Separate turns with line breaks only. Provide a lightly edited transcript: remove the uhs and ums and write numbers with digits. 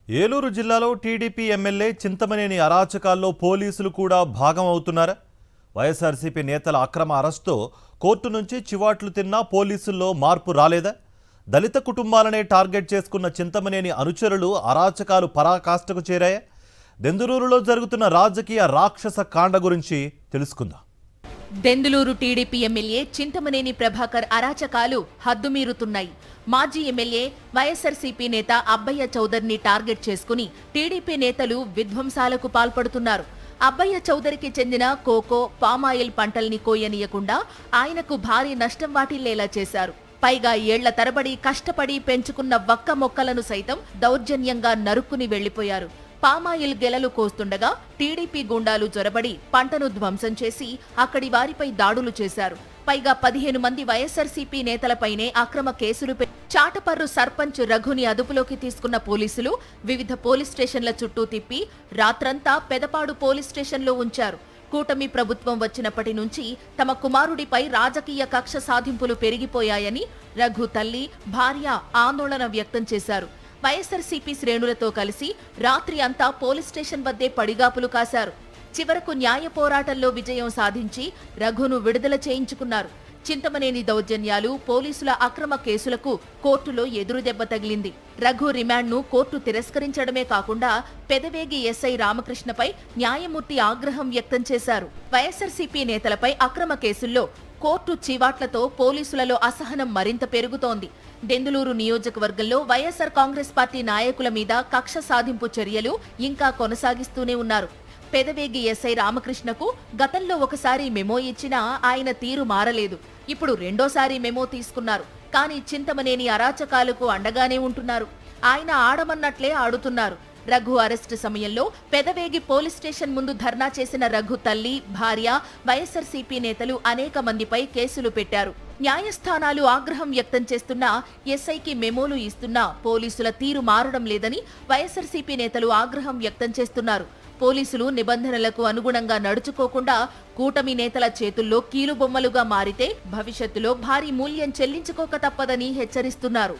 ఏలూరు జిల్లాలో TDP MLA Chintamaneni అరాచకాల్లో పోలీసులు కూడా భాగం అవుతున్నారా? వైఎస్ఆర్సీపీ నేతల అక్రమ అరెస్టుతో కోర్టు నుంచి చివాట్లు తిన్నా పోలీసుల్లో మార్పు రాలేదా? దళిత కుటుంబాలనే టార్గెట్ చేసుకున్న చింతమనేని అనుచరులు అరాచకాలు పరాకాష్ఠకు చేరాయా? దెందులూరులో జరుగుతున్న రాజకీయ రాక్షస కాండ గురించి తెలుసుకుందాం.
దెందులూరు టీడీపీ ఎమ్మెల్యే చింతమనేని ప్రభాకర్ అరాచకాలు హద్దుమీరుతున్నాయి. మాజీ ఎమ్మెల్యే వైఎస్ఆర్సీపీ నేత అబ్బయ్య చౌదరిని టార్గెట్ చేసుకుని టీడీపీ నేతలు విధ్వంసాలకు పాల్పడుతున్నారు. అబ్బయ్య చౌదరికి చెందిన కోకో, పామాయిల్ పంటల్ని కోయనీయకుండా ఆయనకు భారీ నష్టం వాటిల్లేలా చేశారు. పైగా ఏళ్ల తరబడి కష్టపడి పెంచుకున్న వక్క మొక్కలను సైతం దౌర్జన్యంగా నరుక్కుని వెళ్లిపోయారు. పామాయిల్ గెలలు కోస్తుండగా టీడీపీ గుండాలు జొరబడి పంటను ధ్వంసం చేసి అక్కడి వారిపై దాడులు చేశారు. పైగా 15 మంది వైఎస్ఆర్సీపీ నేతలపైనే అక్రమ కేసులు చాటపర్రు సర్పంచ్ రఘుని అదుపులోకి తీసుకున్న పోలీసులు వివిధ పోలీస్ స్టేషన్ల చుట్టూ తిప్పి రాత్రంతా పెదపాడు పోలీస్ స్టేషన్లో ఉంచారు. కూటమి ప్రభుత్వం వచ్చినప్పటి నుంచి తమ కుమారుడిపై రాజకీయ కక్ష సాధింపులు పెరిగిపోయాయని రఘు తల్లి, భార్య ఆందోళన వ్యక్తం చేశారు. వైఎస్ఆర్సీపీ శ్రేణులతో కలిసి రాత్రి అంతా పోలీస్ స్టేషన్ వద్దే పడిగాపులు కాశారు. చివరకు న్యాయ పోరాటంలో విజయం సాధించి రఘును విడుదల చేయించుకున్నారు. చింతమనేని దౌర్జన్యాలు, పోలీసుల అక్రమ కేసులకు కోర్టులో ఎదురుదెబ్బ తగిలింది. రఘు రిమాండ్ను కోర్టు తిరస్కరించడమే కాకుండా పెదవేగి ఎస్ఐ రామకృష్ణపై న్యాయమూర్తి ఆగ్రహం వ్యక్తం చేశారు. వైఎస్ఆర్సీపీ నేతలపై అక్రమ కేసుల్లో కోర్టు చివాట్లతో పోలీసులలో అసహనం మరింత పెరుగుతోంది. దెందులూరు నియోజకవర్గంలో వైఎస్ఆర్ కాంగ్రెస్ పార్టీ నాయకుల మీద కక్ష సాధింపు చర్యలు ఇంకా కొనసాగిస్తూనే ఉన్నారు. పెదవేగి ఎస్ఐ రామకృష్ణకు గతంలో ఒకసారి మెమో ఇచ్చినా ఆయన తీరు మారలేదు. ఇప్పుడు రెండోసారి మెమో తీసుకున్నారు. కానీ చింతమనేని అరాచకాలకు అండగానే ఉంటున్నారు. ఆయన ఆడమన్నట్లే ఆడుతున్నారు. రఘు అరెస్టు సమయంలో పెదవేగి పోలీస్ స్టేషన్ ముందు ధర్నా చేసిన రఘు తల్లి, భార్య, వైఎస్ఆర్సీపీ నేతలు అనేక మందిపై కేసులు పెట్టారు. న్యాయస్థానాలు ఆగ్రహం వ్యక్తం చేస్తున్నా, ఎస్ఐకి మెమోలు ఇస్తున్నా పోలీసుల తీరు మారడం లేదని వైఎస్ఆర్సీపీ నేతలు ఆగ్రహం వ్యక్తం చేస్తున్నారు. పోలీసులు నిబంధనలకు అనుగుణంగా నడుచుకోకుండా కూటమి నేతల చేతుల్లో కీలుబొమ్మలుగా మారితే భవిష్యత్తులో భారీ మూల్యం చెల్లించుకోక తప్పదని హెచ్చరిస్తున్నారు.